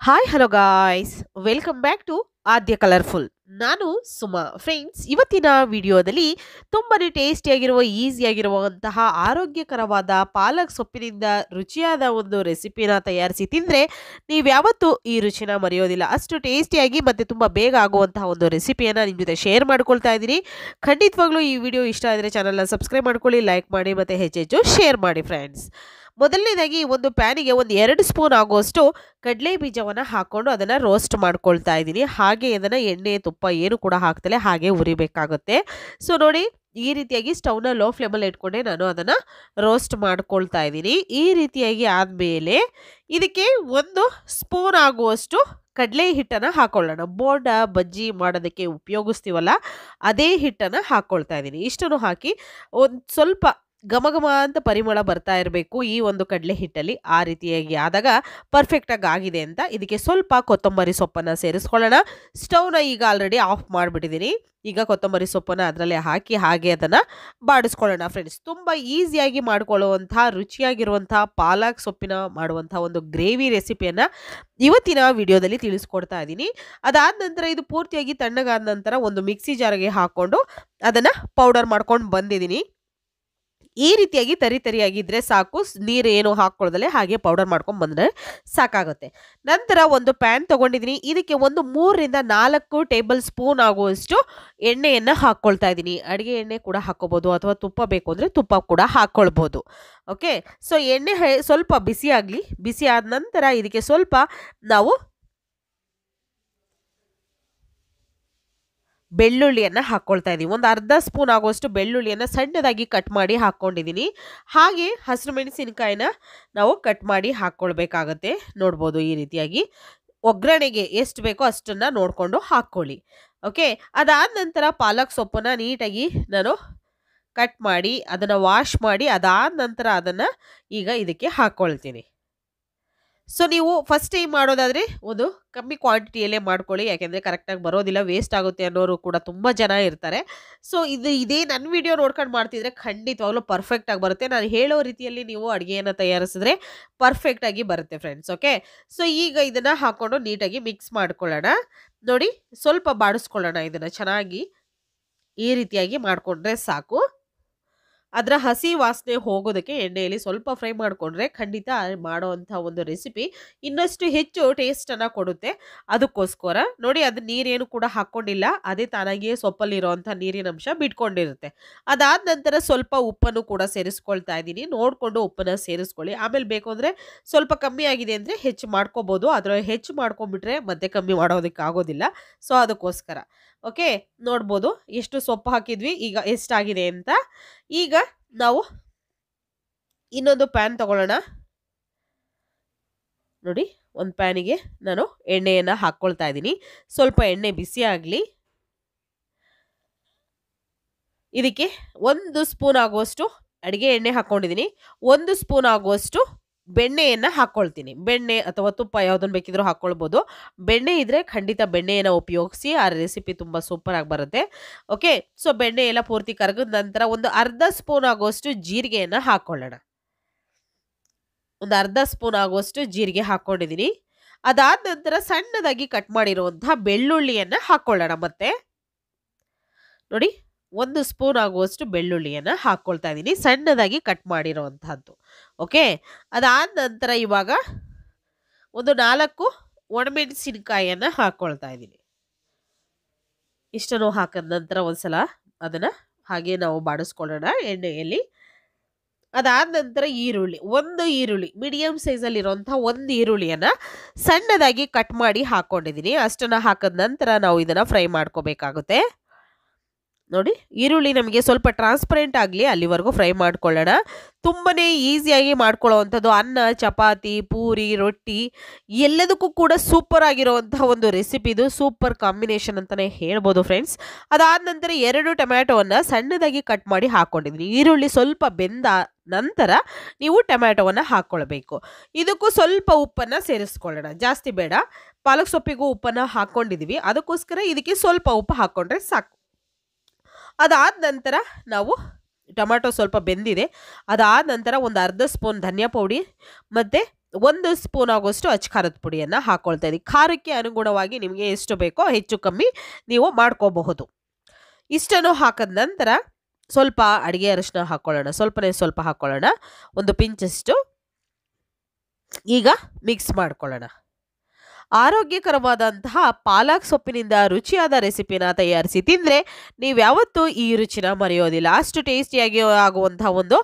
Hi hello guys welcome back to Aadya colourful. ನಾನು Suma. Friends, ಇವತ್ತಿನ ವಿಡಿಯೋದಲ್ಲಿ ತುಂಬಾನೇ ಟೇಸ್ಟಿಯಾಗಿರುವ ಈಸಿಯಾಗಿರುವಂತಹ ಆರೋಗ್ಯಕರವಾದ ಪಾಲಕ್ ಸೊಪ್ಪಿನಿಂದ ರುಚಿಯಾದ ಒಂದು ರೆಸಿಪಿನ ತಯಾರಿಸಿ ತಿಂದರೆ ನೀವು ಯಾವತ್ತೂ ಈ ರುಚಿನ ಮರೆಯೋದಿಲ್ಲ. ಅಷ್ಟು ಟೇಸ್ಟಿಯಾಗಿ ಮತ್ತು ತುಂಬ ಬೇಗ ಆಗುವಂತಹ ಒಂದು ರೆಸಿಪಿಯನ್ನು ನಿಮ್ಮ ಜೊತೆ ಶೇರ್ ಮಾಡ್ಕೊಳ್ತಾ ಇದ್ದೀನಿ. ಖಂಡಿತವಾಗ್ಲೂ ಈ ವಿಡಿಯೋ ಇಷ್ಟ ಆದರೆ ಚಾನಲ್ನ ಸಬ್ಸ್ಕ್ರೈಬ್ ಮಾಡ್ಕೊಳ್ಳಿ, ಲೈಕ್ ಮಾಡಿ ಮತ್ತು ಹೆಚ್ಚೆಚ್ಚು ಶೇರ್ ಮಾಡಿ ಫ್ರೆಂಡ್ಸ್. ಮೊದಲನೇದಾಗಿ ಒಂದು ಪ್ಯಾನಿಗೆ ಒಂದು 2 ಸ್ಪೂನ್ ಆಗುವಷ್ಟು ಕಡಲೆ ಬೀಜವನ್ನು ಹಾಕ್ಕೊಂಡು ಅದನ್ನು ರೋಸ್ಟ್ ಮಾಡ್ಕೊಳ್ತಾ ಇದ್ದೀನಿ. ಹಾಗೆ ಅದನ್ನು ಎಣ್ಣೆ ತುಪ್ಪ ಏನು ಕೂಡ ಹಾಕ್ತಲೇ ಹಾಗೆ ಉರಿಬೇಕಾಗುತ್ತೆ. ಸೊ ನೋಡಿ, ಈ ರೀತಿಯಾಗಿ ಸ್ಟವ್ನ ಲೋ ಫ್ಲೇಮಲ್ಲಿ ಇಟ್ಕೊಂಡೆ ನಾನು ಅದನ್ನು ರೋಸ್ಟ್ ಮಾಡ್ಕೊಳ್ತಾ ಇದ್ದೀನಿ. ಈ ರೀತಿಯಾಗಿ ಆದಮೇಲೆ ಇದಕ್ಕೆ 1 ಸ್ಪೂನ್ ಆಗುವಷ್ಟು ಕಡಲೆ ಹಿಟ್ಟನ್ನು ಹಾಕೊಳ್ಳೋಣ. ಬೋಂಡ ಬಜ್ಜಿ ಮಾಡೋದಕ್ಕೆ ಉಪಯೋಗಿಸ್ತೀವಲ್ಲ, ಅದೇ ಹಿಟ್ಟನ್ನು ಹಾಕ್ಕೊಳ್ತಾ ಇದ್ದೀನಿ. ಇಷ್ಟನ್ನು ಹಾಕಿ ಒಂದು ಸ್ವಲ್ಪ ಘಮ ಅಂತ ಪರಿಮಳ ಬರ್ತಾ ಇರಬೇಕು ಈ ಒಂದು ಕಡಲೆ ಹಿಟ್ಟಲ್ಲಿ. ಆ ರೀತಿಯಾಗಿ ಆದಾಗ ಪರ್ಫೆಕ್ಟಾಗಿ ಆಗಿದೆ ಅಂತ ಇದಕ್ಕೆ ಸ್ವಲ್ಪ ಕೊತ್ತಂಬರಿ ಸೊಪ್ಪನ್ನು ಸೇರಿಸ್ಕೊಳ್ಳೋಣ. ಸ್ಟವ್ನ ಈಗ ಆಲ್ರೆಡಿ ಆಫ್ ಮಾಡಿಬಿಟ್ಟಿದ್ದೀನಿ. ಈಗ ಕೊತ್ತಂಬರಿ ಸೊಪ್ಪನ್ನು ಅದರಲ್ಲೇ ಹಾಕಿ ಹಾಗೆ ಅದನ್ನು ಬಾಡಿಸ್ಕೊಳ್ಳೋಣ ಫ್ರೆಂಡ್ಸ್. ತುಂಬ ಈಸಿಯಾಗಿ ಮಾಡ್ಕೊಳ್ಳುವಂಥ ರುಚಿಯಾಗಿರುವಂಥ ಪಾಲಕ್ ಸೊಪ್ಪಿನ ಮಾಡುವಂಥ ಒಂದು ಗ್ರೇವಿ ರೆಸಿಪಿಯನ್ನು ಇವತ್ತಿನ ವಿಡಿಯೋದಲ್ಲಿ ತಿಳಿಸ್ಕೊಡ್ತಾ ಇದ್ದೀನಿ. ಅದಾದ ನಂತರ ಇದು ಪೂರ್ತಿಯಾಗಿ ತಣ್ಣಗಾದ ನಂತರ ಒಂದು ಮಿಕ್ಸಿ ಜಾರಿಗೆ ಹಾಕ್ಕೊಂಡು ಅದನ್ನು ಪೌಡರ್ ಮಾಡ್ಕೊಂಡು ಬಂದಿದ್ದೀನಿ. ಈ ರೀತಿಯಾಗಿ ತರಿಯಾಗಿದ್ದರೆ ಸಾಕು, ನೀರು ಏನು ಹಾಕ್ಕೊಳ್ಳದಲ್ಲೇ ಹಾಗೆ ಪೌಡರ್ ಮಾಡ್ಕೊಂಡು ಬಂದರೆ ಸಾಕಾಗುತ್ತೆ. ನಂತರ ಒಂದು ಪ್ಯಾನ್ ತೊಗೊಂಡಿದ್ದೀನಿ. ಇದಕ್ಕೆ ಒಂದು 3ರಿಂದ 4 ಟೇಬಲ್ ಸ್ಪೂನ್ ಆಗುವಷ್ಟು ಎಣ್ಣೆಯನ್ನು ಹಾಕ್ಕೊಳ್ತಾ ಇದ್ದೀನಿ. ಅಡುಗೆ ಎಣ್ಣೆ ಕೂಡ ಹಾಕ್ಕೋಬೋದು ಅಥವಾ ತುಪ್ಪ ಬೇಕು ಅಂದರೆ ತುಪ್ಪ ಕೂಡ ಹಾಕ್ಕೊಳ್ಬೋದು. ಓಕೆ, ಸೊ ಎಣ್ಣೆ ಸ್ವಲ್ಪ ಬಿಸಿ ಆಗಲಿ. ಬಿಸಿ ಆದ ನಂತರ ಇದಕ್ಕೆ ಸ್ವಲ್ಪ ನಾವು ಬೆಳ್ಳುಳ್ಳಿಯನ್ನು ಹಾಕ್ಕೊಳ್ತಾ ಇದ್ದೀವಿ. ಒಂದು ಅರ್ಧ ಸ್ಪೂನ್ ಆಗುವಷ್ಟು ಬೆಳ್ಳುಳ್ಳಿಯನ್ನು ಸಣ್ಣದಾಗಿ ಕಟ್ ಮಾಡಿ ಹಾಕ್ಕೊಂಡಿದ್ದೀನಿ. ಹಾಗೆ ಹಸಿರು ಮೆಣಸಿನಕಾಯಿನ ನಾವು ಕಟ್ ಮಾಡಿ ಹಾಕ್ಕೊಳ್ಬೇಕಾಗತ್ತೆ. ನೋಡ್ಬೋದು ಈ ರೀತಿಯಾಗಿ ಒಗ್ಗರಣೆಗೆ ಎಷ್ಟು ಬೇಕೋ ಅಷ್ಟನ್ನು ನೋಡಿಕೊಂಡು ಹಾಕ್ಕೊಳ್ಳಿ. ಓಕೆ, ಅದಾದ ನಂತರ ಪಾಲಕ್ ಸೊಪ್ಪನ್ನು ನೀಟಾಗಿ ನಾನು ಕಟ್ ಮಾಡಿ ಅದನ್ನು ವಾಶ್ ಮಾಡಿ ಅದಾದ ನಂತರ ಅದನ್ನು ಈಗ ಇದಕ್ಕೆ ಹಾಕ್ಕೊಳ್ತೀನಿ. ಸೊ ನೀವು ಫಸ್ಟ್ ಟೈಮ್ ಮಾಡೋದಾದರೆ ಒಂದು ಕಮ್ಮಿ ಕ್ವಾಂಟಿಟಿಯಲ್ಲೇ ಮಾಡ್ಕೊಳ್ಳಿ, ಯಾಕೆಂದರೆ ಕರೆಕ್ಟಾಗಿ ಬರೋದಿಲ್ಲ, ವೇಸ್ಟ್ ಆಗುತ್ತೆ ಅನ್ನೋರು ಕೂಡ ತುಂಬ ಜನ ಇರ್ತಾರೆ. ಸೊ ಇದೇ ನನ್ನ ವಿಡಿಯೋ ನೋಡ್ಕೊಂಡು ಮಾಡ್ತಿದ್ರೆ ಖಂಡಿತವಾಗ್ಲೂ ಪರ್ಫೆಕ್ಟಾಗಿ ಬರುತ್ತೆ. ನಾನು ಹೇಳೋ ರೀತಿಯಲ್ಲಿ ನೀವು ಅಡುಗೆಯನ್ನು ತಯಾರಿಸಿದ್ರೆ ಪರ್ಫೆಕ್ಟಾಗಿ ಬರುತ್ತೆ ಫ್ರೆಂಡ್ಸ್. ಓಕೆ, ಸೊ ಈಗ ಇದನ್ನು ಹಾಕ್ಕೊಂಡು ನೀಟಾಗಿ ಮಿಕ್ಸ್ ಮಾಡ್ಕೊಳ್ಳೋಣ. ನೋಡಿ, ಸ್ವಲ್ಪ ಬಾಡಿಸ್ಕೊಳ್ಳೋಣ ಇದನ್ನು ಚೆನ್ನಾಗಿ. ಈ ರೀತಿಯಾಗಿ ಮಾಡಿಕೊಂಡ್ರೆ ಸಾಕು. ಅದರ ಹಸಿ ವಾಸನೆ ಹೋಗೋದಕ್ಕೆ ಎಣ್ಣೆಯಲ್ಲಿ ಸ್ವಲ್ಪ ಫ್ರೈ ಮಾಡಿಕೊಂಡ್ರೆ ಖಂಡಿತ ಮಾಡೋವಂಥ ಒಂದು ರೆಸಿಪಿ ಇನ್ನಷ್ಟು ಹೆಚ್ಚು ಟೇಸ್ಟನ್ನು ಕೊಡುತ್ತೆ. ಅದಕ್ಕೋಸ್ಕರ ನೋಡಿ, ಅದು ನೀರೇನು ಕೂಡ ಹಾಕ್ಕೊಂಡಿಲ್ಲ, ಅದೇ ತಾನಾಗಿಯೇ ಸೊಪ್ಪಲ್ಲಿರೋವಂಥ ನೀರಿನ ಅಂಶ ಬಿಟ್ಕೊಂಡಿರುತ್ತೆ. ಅದಾದ ನಂತರ ಸ್ವಲ್ಪ ಉಪ್ಪನ್ನು ಕೂಡ ಸೇರಿಸ್ಕೊಳ್ತಾ ಇದ್ದೀನಿ. ನೋಡಿಕೊಂಡು ಉಪ್ಪನ್ನು ಸೇರಿಸ್ಕೊಳ್ಳಿ. ಆಮೇಲೆ ಬೇಕು ಅಂದರೆ ಸ್ವಲ್ಪ ಕಮ್ಮಿ ಆಗಿದೆ ಅಂದರೆ ಹೆಚ್ಚು ಮಾಡ್ಕೋಬೋದು. ಅದರ ಹೆಚ್ಚು ಮಾಡ್ಕೊಂಡ್ಬಿಟ್ರೆ ಮತ್ತೆ ಕಮ್ಮಿ ಮಾಡೋದಕ್ಕೆ ಆಗೋದಿಲ್ಲ. ಸೊ ಅದಕ್ಕೋಸ್ಕರ ಓಕೆ, ನೋಡ್ಬೋದು ಎಷ್ಟು ಸೊಪ್ಪು ಹಾಕಿದ್ವಿ, ಈಗ ಎಷ್ಟಾಗಿದೆ ಅಂತ. ಈಗ ನಾವು ಇನ್ನೊಂದು ಪ್ಯಾನ್ ತಗೊಳ್ಳೋಣ. ನೋಡಿ, ಒಂದು ಪ್ಯಾನಿಗೆ ನಾನು ಎಣ್ಣೆಯನ್ನು ಹಾಕ್ಕೊಳ್ತಾ ಇದ್ದೀನಿ. ಸ್ವಲ್ಪ ಎಣ್ಣೆ ಬಿಸಿ ಆಗಲಿ. ಇದಕ್ಕೆ 1 ಸ್ಪೂನ್ ಆಗುವಷ್ಟು ಅಡುಗೆ ಎಣ್ಣೆ ಹಾಕ್ಕೊಂಡಿದ್ದೀನಿ. 1 ಸ್ಪೂನ್ ಆಗುವಷ್ಟು ಬೆಣ್ಣೆಯನ್ನು ಹಾಕ್ಕೊಳ್ತೀನಿ. ಬೆಣ್ಣೆ ಅಥವಾ ತುಪ್ಪ ಯಾವುದನ್ನು ಬೇಕಿದ್ರೂ ಹಾಕ್ಕೊಳ್ಬೋದು. ಬೆಣ್ಣೆ ಇದ್ದರೆ ಖಂಡಿತ ಬೆಣ್ಣೆಯನ್ನು ಉಪಯೋಗಿಸಿ, ಆ ರೆಸಿಪಿ ತುಂಬ ಸೂಪರಾಗಿ ಬರುತ್ತೆ. ಓಕೆ, ಸೊ ಬೆಣ್ಣೆ ಎಲ್ಲ ಪೂರ್ತಿ ಕರಗಿದ ನಂತರ ಒಂದು ಅರ್ಧ ಸ್ಪೂನ್ ಆಗುವಷ್ಟು ಜೀರಿಗೆಯನ್ನು ಹಾಕ್ಕೊಳ್ಳೋಣ. ಒಂದು ಅರ್ಧ ಸ್ಪೂನ್ ಆಗುವಷ್ಟು ಜೀರಿಗೆ ಹಾಕ್ಕೊಂಡಿದ್ದೀನಿ. ಅದಾದ ನಂತರ ಸಣ್ಣದಾಗಿ ಕಟ್ ಮಾಡಿರುವಂತಹ ಬೆಳ್ಳುಳ್ಳಿಯನ್ನು ಹಾಕ್ಕೊಳ್ಳೋಣ. ಮತ್ತೆ ನೋಡಿ, 1 ಸ್ಪೂನ್ ಆಗುವಷ್ಟು ಬೆಳ್ಳುಳ್ಳಿಯನ್ನು ಹಾಕ್ಕೊಳ್ತಾ ಇದ್ದೀನಿ, ಸಣ್ಣದಾಗಿ ಕಟ್ ಮಾಡಿರೋವಂಥದ್ದು. ಓಕೆ, ಅದಾದ ನಂತರ ಇವಾಗ ಒಂದು 4 ಒಣಮೆಣಸಿನಕಾಯಿಯನ್ನು ಹಾಕ್ಕೊಳ್ತಾ ಇದ್ದೀನಿ. ಇಷ್ಟನ್ನು ಹಾಕಿದ ನಂತರ ಒಂದ್ಸಲ ಅದನ್ನು ಹಾಗೆ ನಾವು ಬಾಡಿಸ್ಕೊಳ್ಳೋಣ ಎಣ್ಣೆಯಲ್ಲಿ. ಅದಾದ ನಂತರ ಒಂದು ಈರುಳ್ಳಿ ಮೀಡಿಯಮ್ ಸೈಜಲ್ಲಿರುವಂಥ ಒಂದು ಈರುಳ್ಳಿಯನ್ನು ಸಣ್ಣದಾಗಿ ಕಟ್ ಮಾಡಿ ಹಾಕ್ಕೊಂಡಿದ್ದೀನಿ. ಅಷ್ಟನ್ನು ಹಾಕಿದ ನಂತರ ನಾವು ಇದನ್ನು ಫ್ರೈ ಮಾಡ್ಕೋಬೇಕಾಗುತ್ತೆ. ನೋಡಿ, ಈರುಳ್ಳಿ ನಮಗೆ ಸ್ವಲ್ಪ ಟ್ರಾನ್ಸ್ಪರೆಂಟ್ ಆಗಲಿ, ಅಲ್ಲಿವರೆಗೂ ಫ್ರೈ ಮಾಡ್ಕೊಳ್ಳೋಣ. ತುಂಬಾ ಈಸಿಯಾಗಿ ಮಾಡ್ಕೊಳ್ಳೋವಂಥದ್ದು. ಅನ್ನ, ಚಪಾತಿ, ಪೂರಿ, ರೊಟ್ಟಿ ಎಲ್ಲದಕ್ಕೂ ಕೂಡ ಸೂಪರ್ ಆಗಿರೋವಂತಹ ಒಂದು ರೆಸಿಪಿ ಇದು. ಸೂಪರ್ ಕಾಂಬಿನೇಷನ್ ಅಂತಲೇ ಹೇಳ್ಬೋದು ಫ್ರೆಂಡ್ಸ್. ಅದಾದ ನಂತರ 2 ಟೊಮ್ಯಾಟೋವನ್ನು ಸಣ್ಣದಾಗಿ ಕಟ್ ಮಾಡಿ ಹಾಕ್ಕೊಂಡಿದ್ದೀನಿ. ಈರುಳ್ಳಿ ಸ್ವಲ್ಪ ಬೆಂದ ನಂತರ ನೀವು ಟೊಮ್ಯಾಟೋವನ್ನು ಹಾಕ್ಕೊಳ್ಬೇಕು. ಇದಕ್ಕೂ ಸ್ವಲ್ಪ ಉಪ್ಪನ್ನು ಸೇರಿಸ್ಕೊಳ್ಳೋಣ, ಜಾಸ್ತಿ ಬೇಡ. ಪಾಲಕ್ ಸೊಪ್ಪಿಗೂ ಉಪ್ಪನ್ನು ಹಾಕ್ಕೊಂಡಿದ್ದೀವಿ, ಅದಕ್ಕೋಸ್ಕರ ಇದಕ್ಕೆ ಸ್ವಲ್ಪ ಉಪ್ಪು ಹಾಕ್ಕೊಂಡ್ರೆ ಸಾಕು. ಅದಾದ ನಂತರ ನಾವು ಟೊಮ್ಯಾಟೊ ಸ್ವಲ್ಪ ಬೆಂದಿದೆ. ಅದಾದ ನಂತರ ಒಂದು ಅರ್ಧ ಸ್ಪೂನ್ ಧನಿಯಾ ಪುಡಿ ಮತ್ತು 1 ಸ್ಪೂನ್ ಆಗೋಷ್ಟು ಅಚ್ಚ ಖಾರದ ಪುಡಿಯನ್ನು ಹಾಕ್ಕೊಳ್ತಾ ಇದ್ದೀನಿ. ಖಾರಕ್ಕೆ ಅನುಗುಣವಾಗಿ ನಿಮಗೆ ಎಷ್ಟು ಬೇಕೋ ಹೆಚ್ಚು ಕಮ್ಮಿ ನೀವು ಮಾಡ್ಕೋಬಹುದು. ಇಷ್ಟನ್ನು ಹಾಕಿದ ನಂತರ ಸ್ವಲ್ಪ ಅಡುಗೆ ಅರಿಶಿನ ಹಾಕ್ಕೊಳ್ಳೋಣ. ಸ್ವಲ್ಪ ಹಾಕ್ಕೊಳ್ಳೋಣ, ಒಂದು ಪಿಂಚಷ್ಟು. ಈಗ ಮಿಕ್ಸ್ ಮಾಡ್ಕೊಳ್ಳೋಣ. ಆರೋಗ್ಯಕರವಾದಂತಹ ಪಾಲಕ್ ಸೊಪ್ಪಿನಿಂದ ರುಚಿಯಾದ ರೆಸಿಪಿನ ತಯಾರಿಸಿ ತಿಂದರೆ ನೀವು ಯಾವತ್ತೂ ಈ ರುಚಿನ ಮರೆಯೋದಿಲ್ಲ. ಅಷ್ಟು ಟೇಸ್ಟಿಯಾಗಿ ಆಗುವಂತಹ ಒಂದು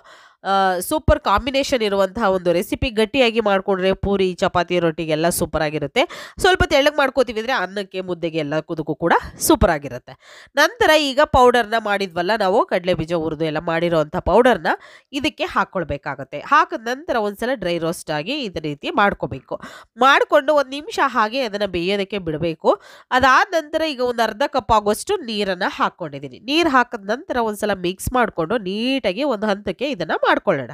ಸೂಪರ್ ಕಾಂಬಿನೇಷನ್ ಇರುವಂತಹ ಒಂದು ರೆಸಿಪಿ. ಗಟ್ಟಿಯಾಗಿ ಮಾಡಿಕೊಂಡ್ರೆ ಪೂರಿ, ಚಪಾತಿ, ರೊಟ್ಟಿಗೆಲ್ಲ ಸೂಪರ್ ಆಗಿರುತ್ತೆ. ಸ್ವಲ್ಪ ತೆಳ್ಳಗೆ ಮಾಡ್ಕೋತೀವಿ ಅಂದರೆ ಅನ್ನಕ್ಕೆ, ಮುದ್ದೆಗೆ ಎಲ್ಲದಕ್ಕೂ ಕೂಡ ಸೂಪರ್ ಆಗಿರುತ್ತೆ. ನಂತರ ಈಗ ಪೌಡರ್ನ ಮಾಡಿದ್ವಲ್ಲ ನಾವು, ಕಡಲೆ ಬೀಜ ಹುರಿದು ಎಲ್ಲ ಮಾಡಿರೋವಂಥ ಪೌಡರ್ನ ಇದಕ್ಕೆ ಹಾಕ್ಕೊಳ್ಬೇಕಾಗತ್ತೆ. ಹಾಕಿದ ನಂತರ ಒಂದ್ಸಲ ಡ್ರೈ ರೋಸ್ಟ್ ಆಗಿ ಇದೇ ರೀತಿ ಮಾಡ್ಕೋಬೇಕು. ಮಾಡಿಕೊಂಡು 1 ನಿಮಿಷ ಹಾಗೆ ಅದನ್ನು ಬೇಯೋದಕ್ಕೆ ಬಿಡಬೇಕು. ಅದಾದ ನಂತರ ಈಗ ಒಂದು ಅರ್ಧ ಕಪ್ ಆಗೋಷ್ಟು ನೀರನ್ನು ಹಾಕ್ಕೊಂಡಿದ್ದೀನಿ. ನೀರು ಹಾಕಿದ ನಂತರ ಒಂದ್ಸಲ ಮಿಕ್ಸ್ ಮಾಡಿಕೊಂಡು ನೀಟಾಗಿ ಒಂದು ಹಂತಕ್ಕೆ ಇದನ್ನು ಮಾಡ್ಕೊಳ್ಳೋಣ.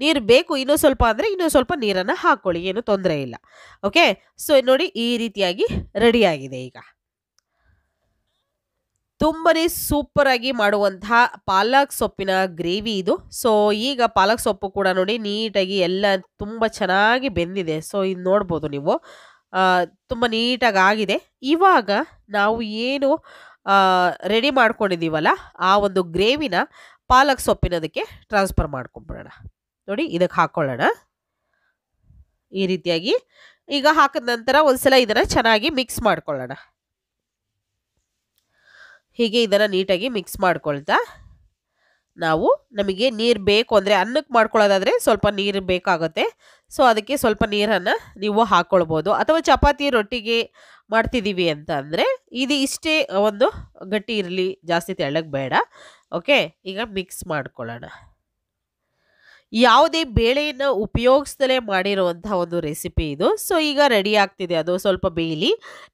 ನೀರು ಬೇಕು ಇನ್ನೂ ಸ್ವಲ್ಪ ಅಂದರೆ ಇನ್ನೂ ಸ್ವಲ್ಪ ನೀರನ್ನು ಹಾಕ್ಕೊಳ್ಳಿ, ಏನು ತೊಂದರೆ ಇಲ್ಲ. ಓಕೆ, ಸೊ ನೋಡಿ ಈ ರೀತಿಯಾಗಿ ರೆಡಿಯಾಗಿದೆ. ಈಗ ತುಂಬನೇ ಸೂಪರಾಗಿ ಮಾಡುವಂತಹ ಪಾಲಕ್ ಸೊಪ್ಪಿನ ಗ್ರೇವಿ ಇದು. ಸೊ ಈಗ ಪಾಲಕ್ ಸೊಪ್ಪು ಕೂಡ ನೋಡಿ ನೀಟಾಗಿ ಎಲ್ಲ ತುಂಬ ಚೆನ್ನಾಗಿ ಬೆಂದಿದೆ. ಸೊ ಇದು ನೋಡ್ಬೋದು ನೀವು, ತುಂಬ ನೀಟಾಗಿ ಆಗಿದೆ. ಇವಾಗ ನಾವು ಏನು ರೆಡಿ ಮಾಡ್ಕೊಂಡಿದ್ದೀವಲ್ಲ ಆ ಒಂದು ಗ್ರೇವಿನ ಪಾಲಕ್ ಸೊಪ್ಪಿನದಕ್ಕೆ ಟ್ರಾನ್ಸ್ಫರ್ ಮಾಡ್ಕೊಂಬಿಡೋಣ. ನೋಡಿ ಇದಕ್ಕೆ ಹಾಕ್ಕೊಳ್ಳೋಣ ಈ ರೀತಿಯಾಗಿ. ಈಗ ಹಾಕಿದ ನಂತರ ಒಂದ್ಸಲ ಇದನ್ನು ಚೆನ್ನಾಗಿ ಮಿಕ್ಸ್ ಮಾಡ್ಕೊಳ್ಳೋಣ. ಹೀಗೆ ಇದನ್ನು ನೀಟಾಗಿ ಮಿಕ್ಸ್ ಮಾಡ್ಕೊಳ್ತಾ ನಾವು, ನಮಗೆ ನೀರು ಬೇಕು ಅಂದರೆ, ಅನ್ನಕ್ಕೆ ಮಾಡ್ಕೊಳ್ಳೋದಾದರೆ ಸ್ವಲ್ಪ ನೀರು ಬೇಕಾಗುತ್ತೆ. ಸೊ ಅದಕ್ಕೆ ಸ್ವಲ್ಪ ನೀರನ್ನು ನೀವು ಹಾಕ್ಕೊಳ್ಬೋದು. ಅಥವಾ ಚಪಾತಿ, ರೊಟ್ಟಿಗೆ ಮಾಡ್ತಿದ್ದೀವಿ ಅಂತ ಅಂದರೆ ಇದು ಇಷ್ಟೇ ಒಂದು ಗಟ್ಟಿ ಇರಲಿ, ಜಾಸ್ತಿ ತೆಳ್ಳಗೆ ಬೇಡ. ಓಕೆ, ಈಗ ಮಿಕ್ಸ್ ಮಾಡ್ಕೊಳ್ಳೋಣ. ಯಾವುದೇ ಬೇಳೆಯನ್ನು ಉಪಯೋಗಿಸ್ದಲೇ ಮಾಡಿರುವಂತಹ ಒಂದು ರೆಸಿಪಿ ಇದು. ಸೊ ಈಗ ರೆಡಿ ಆಗ್ತಿದೆ, ಅದು ಸ್ವಲ್ಪ ಬೇಯಲಿ.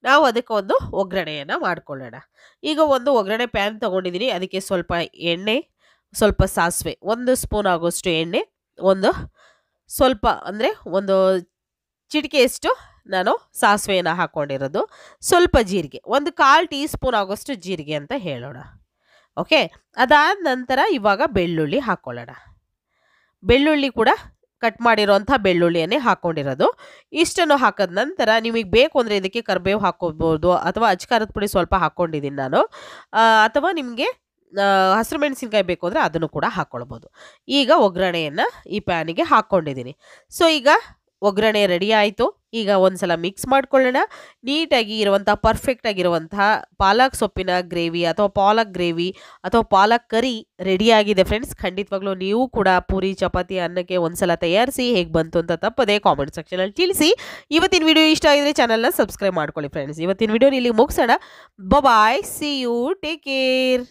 ನಾವು ಅದಕ್ಕೆ ಒಂದು ಒಗ್ಗರಣೆಯನ್ನು ಮಾಡ್ಕೊಳ್ಳೋಣ. ಈಗ ಒಂದು ಒಗ್ಗರಣೆ ಪ್ಯಾನ್ ತೊಗೊಂಡಿದ್ದೀನಿ. ಅದಕ್ಕೆ ಸ್ವಲ್ಪ ಎಣ್ಣೆ, ಸ್ವಲ್ಪ ಸಾಸಿವೆ, 1 ಸ್ಪೂನ್ ಆಗೋಷ್ಟು ಎಣ್ಣೆ, ಒಂದು ಸ್ವಲ್ಪ ಅಂದರೆ ಒಂದು ಚಿಟಿಕೆಯಷ್ಟು ನಾನು ಸಾಸಿವೆಯನ್ನು ಹಾಕ್ಕೊಂಡಿರೋದು, ಸ್ವಲ್ಪ ಜೀರಿಗೆ, 1/4 ಟೀ ಸ್ಪೂನ್ ಆಗೋಷ್ಟು ಜೀರಿಗೆ ಅಂತ ಹೇಳೋಣ. ಓಕೆ, ಅದಾದ ನಂತರ ಇವಾಗ ಬೆಳ್ಳುಳ್ಳಿ ಹಾಕ್ಕೊಳ್ಳೋಣ. ಬೆಳ್ಳುಳ್ಳಿ ಕೂಡ ಕಟ್ ಮಾಡಿರೋಂಥ ಬೆಳ್ಳುಳ್ಳಿಯನ್ನೇ ಹಾಕ್ಕೊಂಡಿರೋದು. ಇಷ್ಟನ್ನು ಹಾಕಿದ ನಂತರ ನಿಮಗೆ ಬೇಕು ಅಂದರೆ ಇದಕ್ಕೆ ಕರಿಬೇವು ಹಾಕ್ಕೋಬೋದು, ಅಥವಾ ಅಚ್ಚ ಖಾರದ ಪುಡಿ ಸ್ವಲ್ಪ ಹಾಕ್ಕೊಂಡಿದ್ದೀನಿ ನಾನು. ಅಥವಾ ನಿಮಗೆ ಹಸಿರು ಮೆಣಸಿನ್ಕಾಯಿ ಬೇಕು ಅಂದರೆ ಅದನ್ನು ಕೂಡ ಹಾಕ್ಕೊಳ್ಬೋದು. ಈಗ ಒಗ್ಗರಣೆಯನ್ನು ಈ ಪ್ಯಾನಿಗೆ ಹಾಕ್ಕೊಂಡಿದ್ದೀನಿ. ಸೊ ಈಗ ಒಗ್ಗರಣೆ ರೆಡಿ ಆಯಿತು. ಈಗ ಒಂದ್ಸಲ ಮಿಕ್ಸ್ ಮಾಡ್ಕೊಳ್ಳೋಣ. ನೀಟಾಗಿ ಇರುವಂಥ ಪರ್ಫೆಕ್ಟ್ ಆಗಿರುವಂತಹ ಪಾಲಕ್ ಸೊಪ್ಪಿನ ಗ್ರೇವಿ ಅಥವಾ ಪಾಲಕ್ ಗ್ರೇವಿ ಅಥವಾ ಪಾಲಕ್ ಕರಿ ರೆಡಿಯಾಗಿದೆ ಫ್ರೆಂಡ್ಸ್. ಖಂಡಿತವಾಗ್ಲೂ ನೀವು ಕೂಡ ಪೂರಿ, ಚಪಾತಿ, ಅನ್ನಕ್ಕೆ ಒಂದ್ಸಲ ತಯಾರಿಸಿ ಹೇಗೆ ಬಂತು ಅಂತ ತಪ್ಪದೆ ಕಾಮೆಂಟ್ ಸೆಕ್ಷನಲ್ಲಿ ತಿಳಿಸಿ. ಇವತ್ತಿನ ವಿಡಿಯೋ ಇಷ್ಟ ಆಗಿದ್ರೆ ಚಾನಲ್ನ ಸಬ್ಸ್ಕ್ರೈಬ್ ಮಾಡ್ಕೊಳ್ಳಿ ಫ್ರೆಂಡ್ಸ್. ಇವತ್ತಿನ ವಿಡಿಯೋ ಇಲ್ಲಿ ಮುಗಿಸೋಣ. ಬಾಯ್, ಸಿ ಯು, ಟೇಕ್ ಕೇರ್.